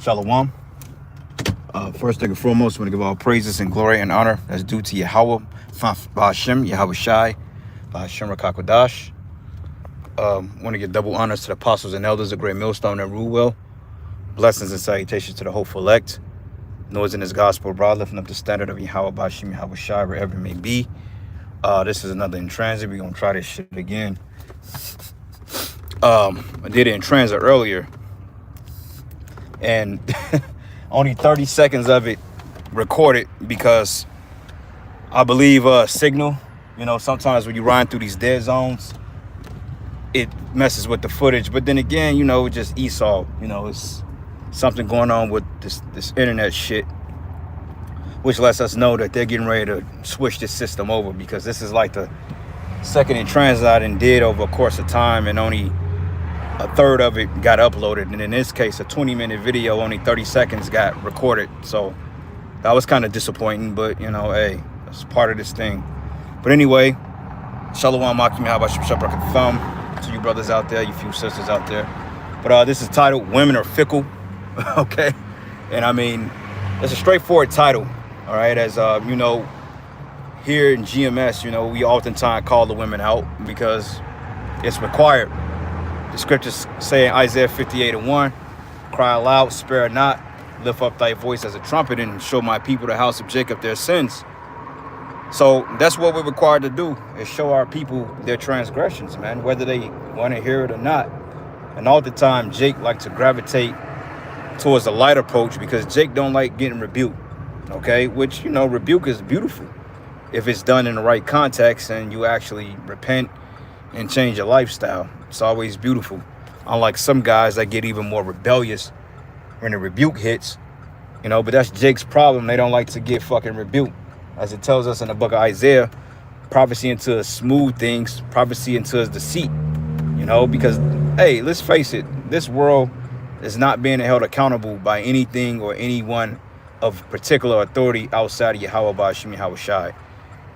Shalom. First thing and foremost, I want to give all praises and glory and honor that's due to Yahweh, Ba'ashem, Yahweh Shai, Ba'ashem Rakakwadash. Want to give double honors to the apostles and elders of Great Millstone and Rule Well. Blessings and salutations to the hopeful elect. Noise in this gospel, broad, lifting up the standard of Yahweh, Ba'ashem, Yahweh Shai, wherever it may be. This is another in transit. We're going to try this shit again. I did it in transit earlier. And only 30 seconds of it recorded because I believe signal, sometimes when you ride through these dead zones, it messes with the footage. But then again, it just Esau, it's something going on with this internet shit, which lets us know that they're getting ready to switch this system over, because this is like the second in transit I did over a course of time, and only a third of it got uploaded. And in this case, a 20-minute video, only 30 seconds got recorded. So that was kind of disappointing, but hey, that's part of this thing. But anyway, Shalom, Akim, how about you? Shabrak thumb to you brothers out there, you few sisters out there. But this is titled Women Are Fickle. Okay. And I mean, it's a straightforward title. All right. As here in GMS, we oftentimes call the women out because it's required. The scriptures say in Isaiah 58:1, cry aloud, spare not, lift up thy voice as a trumpet, and show my people, the house of Jacob, their sins. So that's what we're required to do, is show our people their transgressions, man, whether they want to hear it or not. And all the time, Jake likes to gravitate towards the light approach because Jake don't like getting rebuked, okay? Which, rebuke is beautiful if it's done in the right context and you actually repent and change your lifestyle. It's always beautiful. Unlike some guys that get even more rebellious when the rebuke hits, but that's Jake's problem. They don't like to get fucking rebuked. As it tells us in the book of Isaiah, prophecy into smooth things, prophecy into his deceit, because, hey, let's face it, this world is not being held accountable by anything or anyone of particular authority outside of Yahweh, Ba'ashem, Yahweh Shai.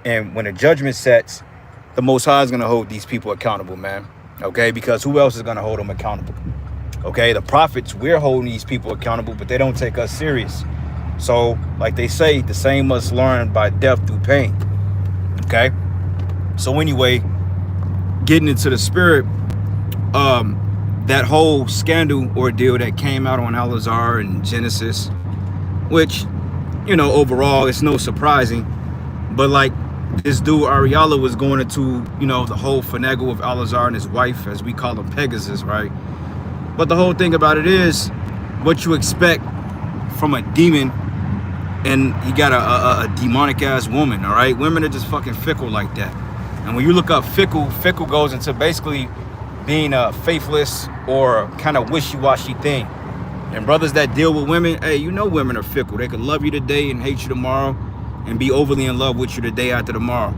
And when the judgment sets, the Most High is going to hold these people accountable, man. Okay, because who else is going to hold them accountable? Okay, the prophets, we're holding these people accountable, but they don't take us serious. So, like they say, the same must learn by death through pain. Okay, so anyway, getting into the spirit, that whole scandal ordeal that came out on Al-Azhar and Genesis, which, overall, it's no surprising, but like, this dude Ariella was going into, the whole finagle of Al-Azhar and his wife, as we call him, Pegasus, right? But the whole thing about it is what you expect from a demon, and he got a demonic ass woman, all right? Women are just fucking fickle like that. And when you look up fickle goes into basically being a faithless or kind of wishy-washy thing. And brothers that deal with women, hey, women are fickle. They could love you today and hate you tomorrow, and be overly in love with you the day after tomorrow,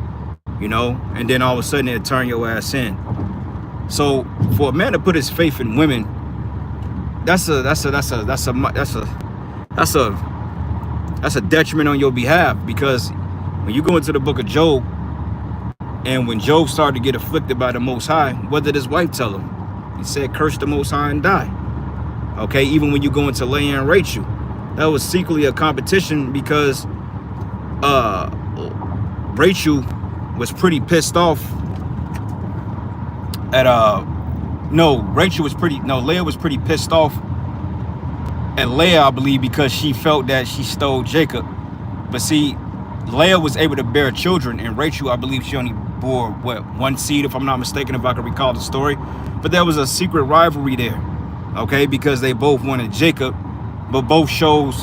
and then all of a sudden it'll turn your ass in. So for a man to put his faith in women, that's a detriment on your behalf, because when you go into the book of Job, and when Job started to get afflicted by the Most High, what did his wife tell him? He said, curse the Most High and die. Okay, even when you go into Leah and Rachel, that was secretly a competition, because Rachel was pretty pissed off at Leah was pretty pissed off at Leah, I believe, because she felt that she stole Jacob. But see, Leah was able to bear children, and Rachel, I believe, she only bore one seed, if I'm not mistaken, if I can recall the story. But there was a secret rivalry there, okay, because they both wanted Jacob, but both showed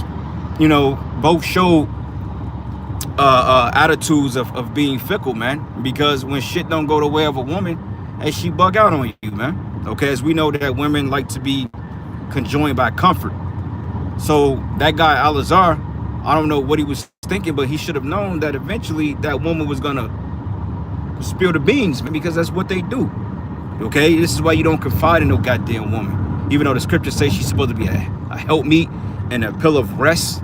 attitudes of being fickle, man, because when shit don't go the way of a woman, hey, she bug out on you, man. Okay, as we know that women like to be conjoined by comfort. So that guy Al-Azhar, I don't know what he was thinking, but he should have known that eventually that woman was gonna spill the beans, man, because that's what they do. Okay, this is why you don't confide in no goddamn woman, even though the scriptures say she's supposed to be a helpmeet and a pillar of rest.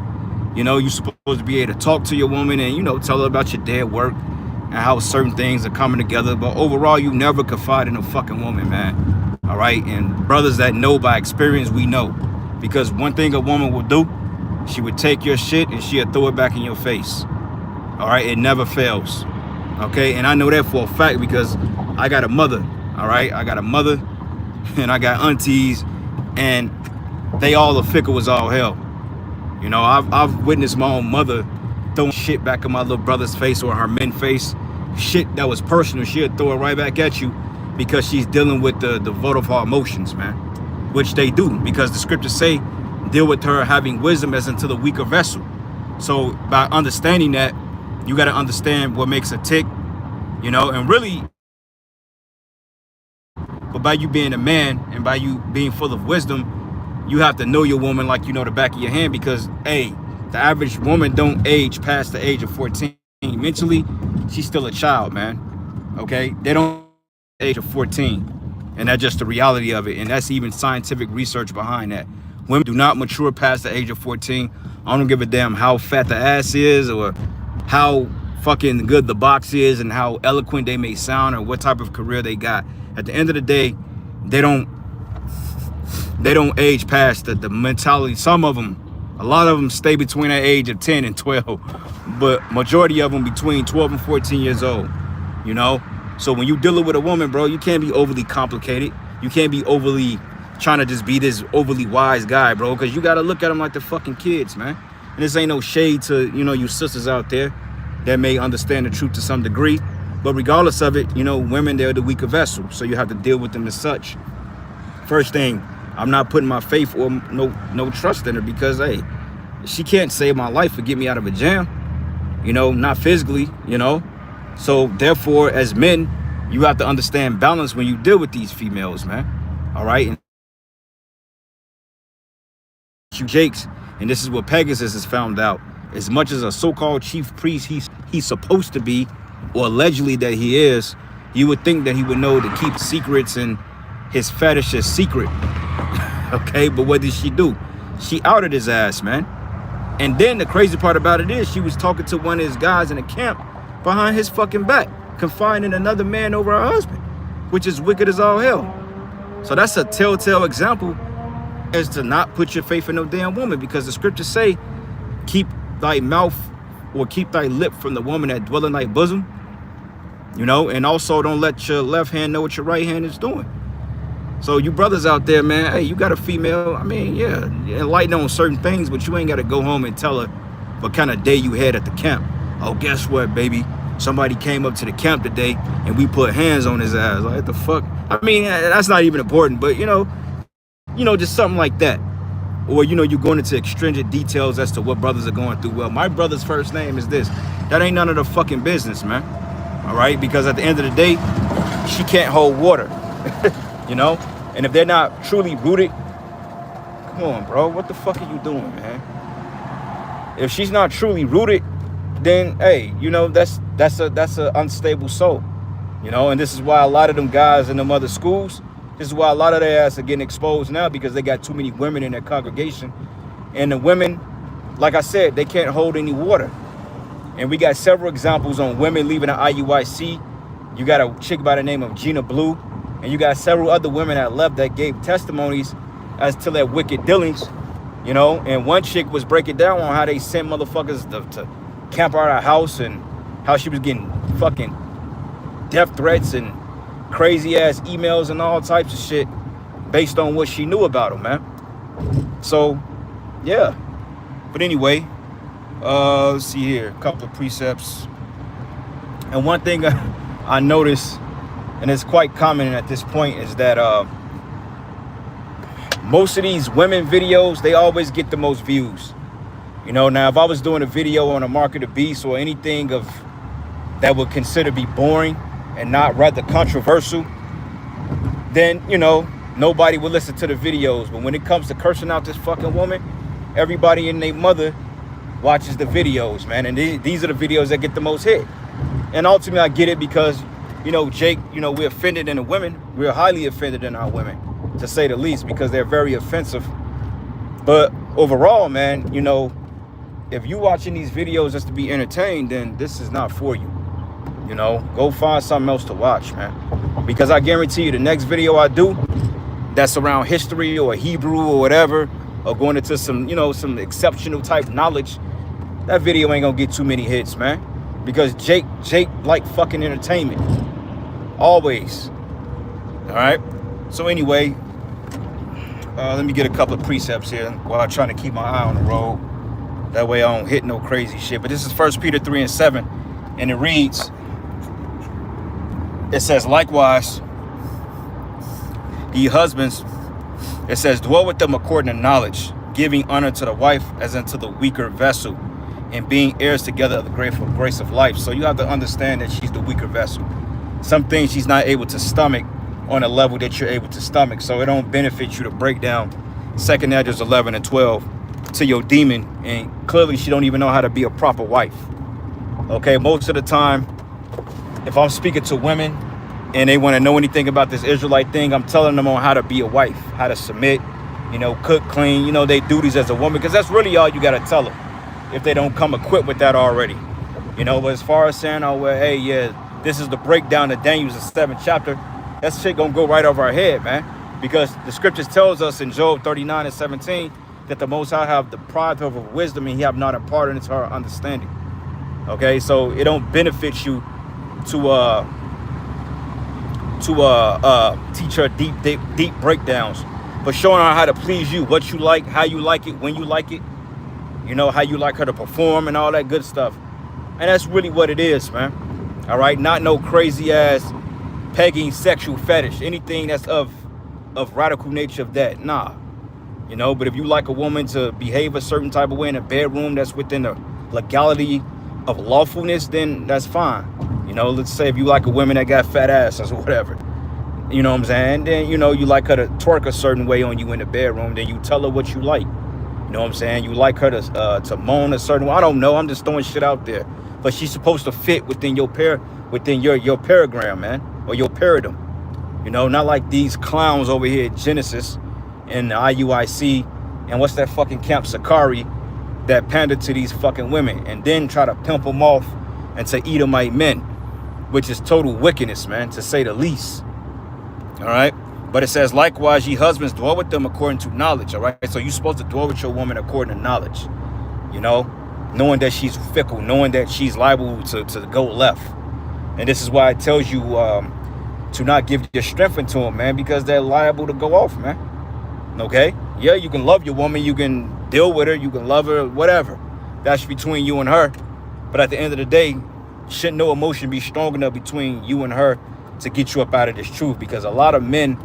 You're supposed to be able to talk to your woman and, tell her about your day at work and how certain things are coming together. But overall, you never confide in a fucking woman, man. All right. And brothers that know by experience, we know Because one thing a woman will do, she would take your shit and she'll throw it back in your face. All right, it never fails. Okay, and I know that for a fact because I got a mother. All right, I got a mother and I got aunties, and they all are fickle as all hell. You know, I've witnessed my own mother throwing shit back in my little brother's face or her men's face. Shit that was personal, she'll throw it right back at you because she's dealing with the vote of her emotions, man. Which they do, because the scriptures say, deal with her having wisdom as unto the weaker vessel. So by understanding that, you got to understand what makes a tick, you know, and really, but by you being a man and by you being full of wisdom, you have to know your woman like you know the back of your hand, because, hey, the average woman don't age past the age of 14. Mentally, she's still a child, man. Okay? They don't age of 14. And that's just the reality of it. And that's even scientific research behind that. Women do not mature past the age of 14. I don't give a damn how fat the ass is or how fucking good the box is and how eloquent they may sound or what type of career they got. At the end of the day, they don't age past the mentality. Some of them, a lot of them stay between the age of 10 and 12, but majority of them between 12 and 14 years old, you know? So when you dealing with a woman, bro, you can't be overly complicated. You can't be overly trying to just be this overly wise guy, bro, because you got to look at them like they're fucking kids, man. And this ain't no shade to, you know, you sisters out there that may understand the truth to some degree. But regardless of it, you know, women, they're the weaker vessel. So you have to deal with them as such. First thing, I'm not putting my faith or no trust in her because, hey, she can't save my life or get me out of a jam, you know, not physically, you know. So therefore, as men, you have to understand balance when you deal with these females, man. All right. And you Jakes, and this is what Pegasus has found out. As much as a so-called chief priest he's supposed to be, or allegedly that he is, you would think that he would know to keep secrets and his fetish is secret. Okay, but what did she do? She outed his ass, man. And then the crazy part about it is she was talking to one of his guys in the camp behind his fucking back, confining another man over her husband, which is wicked as all hell. So that's a telltale example as to not put your faith in no damn woman, because the scriptures say, keep thy mouth or keep thy lip from the woman that dwell in thy bosom, you know, and also don't let your left hand know what your right hand is doing. So you brothers out there, man, hey, you got a female, I mean, yeah, enlighten on certain things, but you ain't got to go home and tell her what kind of day you had at the camp. Oh, guess what, baby? Somebody came up to the camp today and we put hands on his ass. Like, what the fuck? I mean, that's not even important, but you know, just something like that. Or, you know, you're going into extrinsic details as to what brothers are going through. Well, my brother's first name is this. That ain't none of the fucking business, man. All right? Because at the end of the day, she can't hold water. You know? And if they're not truly rooted, come on, bro. What the fuck are you doing, man? If she's not truly rooted, then, hey, you know, that's a unstable soul. You know? And this is why a lot of them guys in them other schools, this is why a lot of their ass are getting exposed now, because they got too many women in their congregation. And the women, like I said, they can't hold any water. And we got several examples on women leaving the IUIC. You got a chick by the name of Gina Blue. And you got several other women that left that gave testimonies as to their wicked dealings. You know, and one chick was breaking down on how they sent motherfuckers to camp out her house and how she was getting fucking death threats and crazy ass emails and all types of shit based on what she knew about them, man. So, yeah. But anyway, let's see here, a couple of precepts. And one thing I noticed, and it's quite common at this point, is that most of these women videos, they always get the most views. You know, now if I was doing a video on a mark of the beast or anything of that would consider be boring and not rather controversial, then, you know, nobody will listen to the videos. But when it comes to cursing out this fucking woman, everybody and their mother watches the videos, man. And these are the videos that get the most hit. And ultimately, I get it because, you know, Jake, you know, we're offended in the women. We're highly offended in our women, to say the least, because they're very offensive. But overall, man, you know, if you watching these videos just to be entertained, then this is not for you. You know, go find something else to watch, man. Because I guarantee you the next video I do that's around history or Hebrew or whatever, or going into some, you know, some exceptional type knowledge, that video ain't gonna get too many hits, man. Because Jake like fucking entertainment. Always. All right. So anyway, let me get a couple of precepts here while I'm trying to keep my eye on the road. That way I don't hit no crazy shit. But this is 1 Peter 3:7. And it reads, it says, likewise, ye husbands, it says, dwell with them according to knowledge, giving honor to the wife as unto the weaker vessel, and being heirs together of the grateful grace of life. So you have to understand that she's the weaker vessel. Some things she's not able to stomach on a level that you're able to stomach. So it don't benefit you to break down 2 Edges 11 and 12 to your demon. And clearly she don't even know how to be a proper wife. Okay, most of the time, if I'm speaking to women and they want to know anything about this Israelite thing, I'm telling them on how to be a wife, how to submit, you know, cook, clean, you know, their duties as a woman, because that's really all you got to tell them if they don't come equipped with that already. You know, but as far as saying, oh, well, hey, yeah, this is the breakdown of Daniel's 7th chapter, that shit gonna go right over our head, man. Because the scriptures tells us in Job 39 and 17 that the Most High have deprived her of wisdom and he have not imparted into her understanding. Okay, so it don't benefit you to teach her deep breakdowns, but showing her how to please you, what you like, how you like it, when you like it, you know, how you like her to perform and all that good stuff. And that's really what it is, man. All right, not no crazy ass pegging sexual fetish, anything that's of radical nature of that, nah. You know, but if you like a woman to behave a certain type of way in a bedroom that's within the legality of lawfulness, then that's fine. You know, let's say if you like a woman that got fat asses or whatever, you know what I'm saying? Then, you know, you like her to twerk a certain way on you in the bedroom, then you tell her what you like. You know what I'm saying? You like her to moan a certain way. I don't know. I'm just throwing shit out there. But she's supposed to fit within your your paragram, man, or your paradigm. You know, not like these clowns over here at Genesis and the IUIC and what's that fucking Camp Sakari that pander to these fucking women and then try to pimp them off into Edomite men, which is total wickedness, man, to say the least. All right. But it says, likewise, ye husbands, dwell with them according to knowledge. All right. So you're supposed to dwell with your woman according to knowledge, you know, knowing that she's fickle, knowing that she's liable to go left. And this is why it tells you to not give your strength into them, man, because they're liable to go off, man. Okay. Yeah, you can love your woman. You can deal with her. You can love her, whatever. That's between you and her. But at the end of the day, shouldn't no emotion be strong enough between you and her to get you up out of this truth? Because a lot of men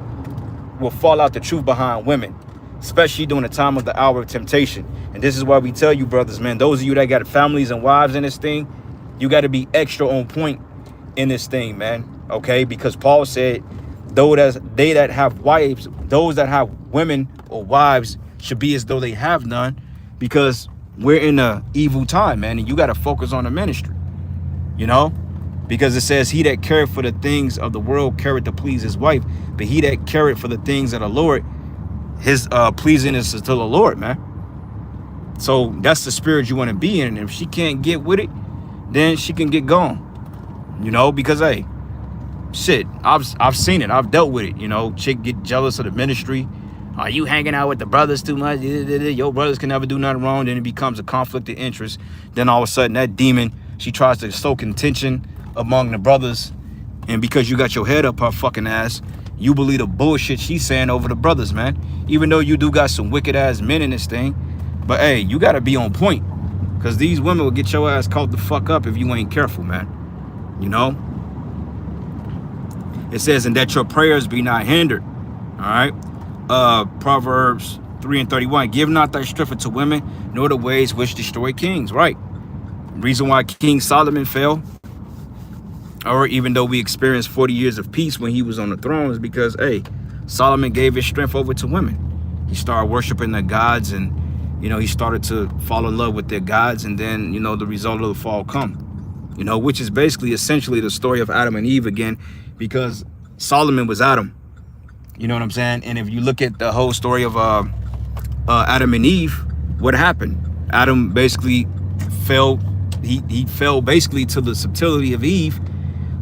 will fall out the truth behind women, especially during the time of the hour of temptation. And this is why we tell you, brothers, man, those of you that got families and wives in this thing, you got to be extra on point in this thing, man. Okay, because Paul said, those that have wives, those that have women or wives should be as though they have none, because we're in a evil time, man, and you got to focus on the ministry, you know, because it says he that careth for the things of the world careth to please his wife, but he that careth for the things of the Lord, his pleasing is to the Lord, man. So that's the spirit you want to be in. And if she can't get with it, then she can get gone, you know, because hey, shit, I've seen it, I've dealt with it, you know. Chick get jealous of the ministry. Are you hanging out with the brothers too much? Your brothers can never do nothing wrong. Then it becomes a conflict of interest. Then all of a sudden that demon, she tries to sow contention among the brothers. And because you got your head up her fucking ass, you believe the bullshit she's saying over the brothers, man. Even though you do got some wicked ass men in this thing. But hey, you got to be on point, because these women will get your ass caught the fuck up if you ain't careful, man. You know? It says, and that your prayers be not hindered. All right. Proverbs 3 and 31. Give not thy strength unto women, nor the ways which destroy kings. Right. Reason why King Solomon fell, or even though we experienced 40 years of peace when he was on the throne, is because, hey, Solomon gave his strength over to women. He started worshiping their gods, and, you know, he started to fall in love with their gods. And then, you know, the result of the fall come, you know, which is basically essentially the story of Adam and Eve again, because Solomon was Adam. You know what I'm saying? And if you look at the whole story of Adam and Eve, what happened? Adam basically fell. He fell basically to the subtlety of Eve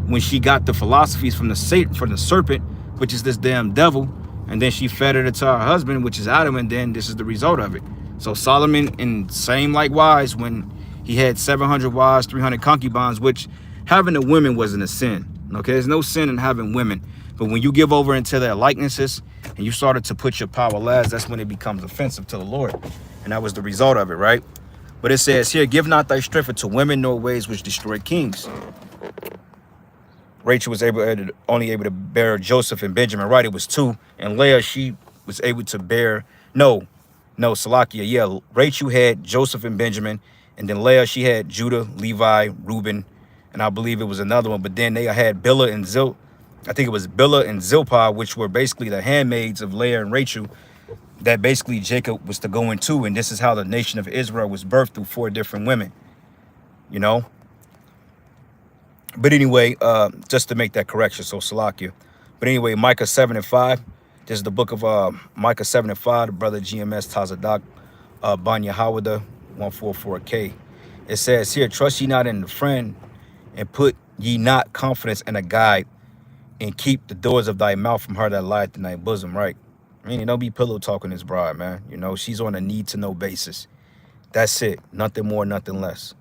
when she got the philosophies from the serpent, which is this damn devil. And then she fed it to her husband, which is Adam, and then this is the result of it. So Solomon, in same likewise, when he had 700 wives, 300 concubines, which having the women wasn't a sin. Okay, there's no sin in having women. But when you give over into their likenesses and you started to put your power last, that's when it becomes offensive to the Lord. And that was the result of it, right? But it says here, give not thy strength to women, nor ways which destroy kings. Rachel was only able to bear Joseph and Benjamin, right? It was two. And Leah, she was able to bear, no, Salakia. Yeah, Rachel had Joseph and Benjamin. And then Leah, she had Judah, Levi, Reuben, and I believe it was another one. But then they had Bilhah and Zilpah, which were basically the handmaids of Leah and Rachel that basically Jacob was to go into. And this is how the nation of Israel was birthed, through 4 different women, you know. But anyway, just to make that correction, so Salakia. But anyway, Micah 7:5. This is the book of Micah 7:5. The brother GMS Tazadak Banya Hawada 144K. It says here, trust ye not in the friend, and put ye not confidence in a guide, and keep the doors of thy mouth from her that lieth in thy bosom, right? I mean, don't be pillow talking this bride, man. You know, she's on a need to know basis. That's it. Nothing more, nothing less.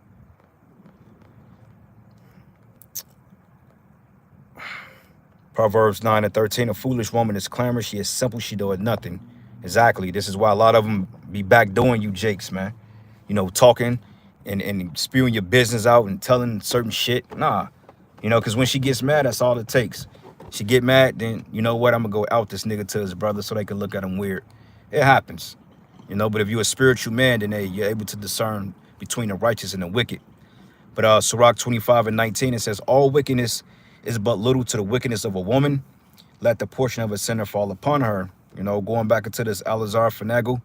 Proverbs 9:13, a foolish woman is clamorous, she is simple, she doeth nothing. Exactly. This is why a lot of them be backdooring you jakes, man. You know, talking and spewing your business out and telling certain shit. Nah, you know, because when she gets mad, that's all it takes. She get mad, then you know what? I'm gonna go out this nigga to his brother so they can look at him weird. It happens, you know. But if you're a spiritual man, then hey, you're able to discern between the righteous and the wicked. But Sirach 25:19, it says, all wickedness is but little to the wickedness of a woman. Let the portion of a sinner fall upon her. You know, going back into this Alazar Finagle,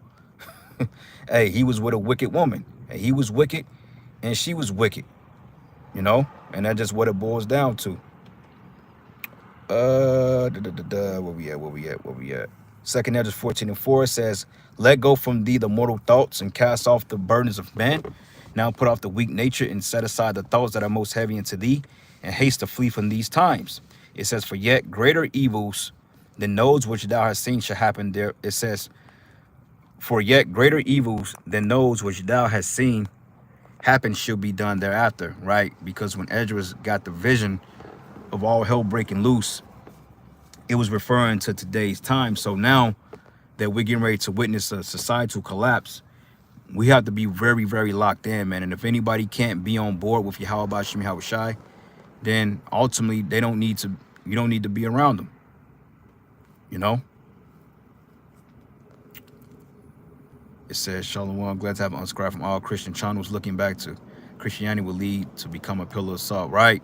hey, he was with a wicked woman. Hey, he was wicked and she was wicked, you know, and that's just what it boils down to. Where we at? 2 Edges 14:4 says, let go from thee the mortal thoughts and cast off the burdens of man. Now put off the weak nature and set aside the thoughts that are most heavy unto thee, and haste to flee from these times. It says, for yet greater evils than those which thou hast seen shall happen there. It says, for yet greater evils than those which thou hast seen happen shall be done thereafter, right? Because when Esdras got the vision of all hell breaking loose, it was referring to today's time. So now that we're getting ready to witness a societal collapse, we have to be very, very locked in, man. And if anybody can't be on board with Yahweh Shem Yahweh Shai, then ultimately they don't need to, you don't need to be around them, you know. It says, Shalom, I'm glad to have unscribed from all Christian channels. Looking back to Christianity will lead to become a pillar of salt. Right.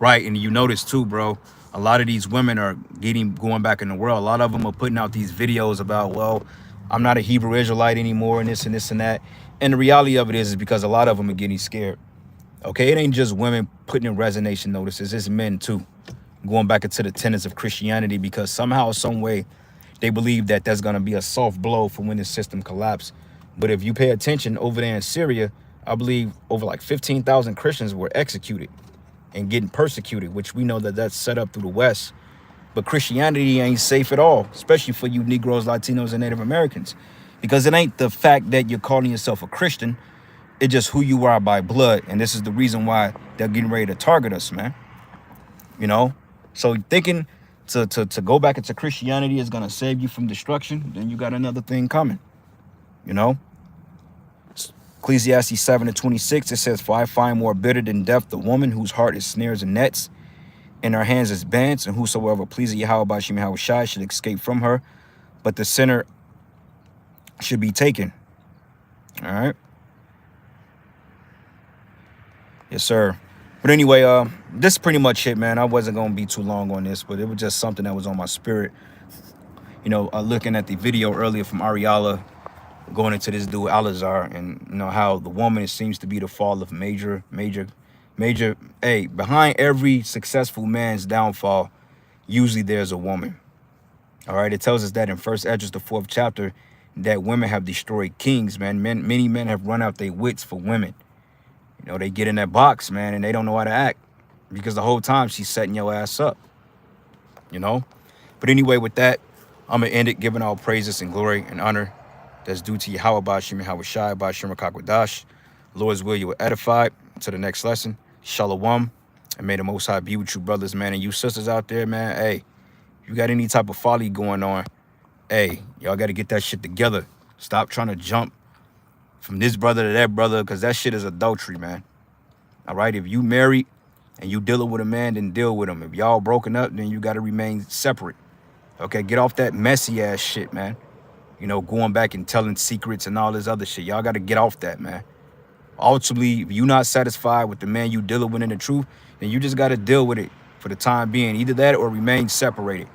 And you notice too, bro, a lot of these women are going back in the world. A lot of them are putting out these videos about, well, I'm not a Hebrew Israelite anymore, and this and this and that. And the reality of it is because a lot of them are getting scared. Okay, it ain't just women putting in resignation notices, it's men too, going back into the tenets of Christianity, because somehow, some way, they believe that there's going to be a soft blow for when the system collapses. But if you pay attention over there in Syria, I believe over like 15,000 Christians were executed and getting persecuted, which we know that that's set up through the West. But Christianity ain't safe at all, especially for you Negroes, Latinos, and Native Americans, because it ain't the fact that you're calling yourself a Christian. It's just who you are by blood. And this is the reason why they're getting ready to target us, man. You know, so thinking to go back into Christianity is going to save you from destruction, then you got another thing coming, you know. Ecclesiastes 7:26, it says, for I find more bitter than death the woman whose heart is snares and nets, in her hands is bands, and whosoever pleases Yahweh by Shem Yahweh Shai should escape from her, but the sinner should be taken. All right. Yes, sir. But anyway, this is pretty much it, man. I wasn't going to be too long on this, but it was just something that was on my spirit. You know, looking at the video earlier from Ariala, going into this dude Alazar, and you know how the woman seems to be the fall of major. Hey, behind every successful man's downfall, usually there's a woman. All right, it tells us that in 1 Esdras, the 4th chapter, that women have destroyed kings, man. Many men have run out their wits for women. You know, they get in that box, man, and they don't know how to act because the whole time she's setting your ass up, you know. But anyway, with that, I'm going to end it giving all praises and glory and honor that's due to Yahweh Bashim and Hawashai Bashim Rakakwadash. Lord's will, you were edified. To the next lesson. Shalom. And may the Most High be with you, brothers, man, and you sisters out there, man. Hey, if you got any type of folly going on, hey, y'all got to get that shit together. Stop trying to jump from this brother to that brother, because that shit is adultery, man. All right? If you married and you dealing with a man, then deal with him. If y'all broken up, then you got to remain separate. Okay? Get off that messy ass shit, man. You know, going back and telling secrets and all this other shit. Y'all got to get off that, man. Ultimately, if you're not satisfied with the man you dealing with in the truth, then you just got to deal with it for the time being. Either that or remain separated.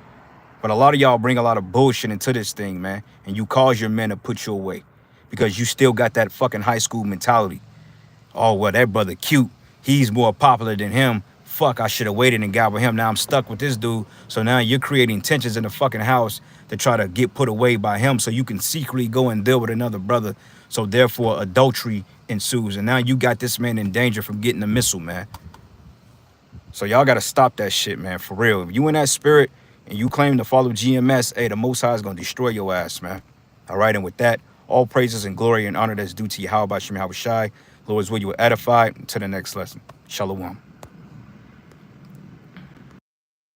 But a lot of y'all bring a lot of bullshit into this thing, man. And you cause your men to put you away. Because you still got that fucking high school mentality. Oh, well, that brother cute. He's more popular than him. Fuck, I should have waited and got with him. Now I'm stuck with this dude. So now you're creating tensions in the fucking house to try to get put away by him so you can secretly go and deal with another brother. So therefore, adultery ensues. And now you got this man in danger from getting a missile, man. So y'all got to stop that shit, man, for real. If you in that spirit and you claim to follow GMS, hey, the Most High is going to destroy your ass, man. All right, and with that, all praises and glory and honor that's due to Yahweh Bashim Hawashai. Lord's will, you will edify. To the next lesson. Shalom.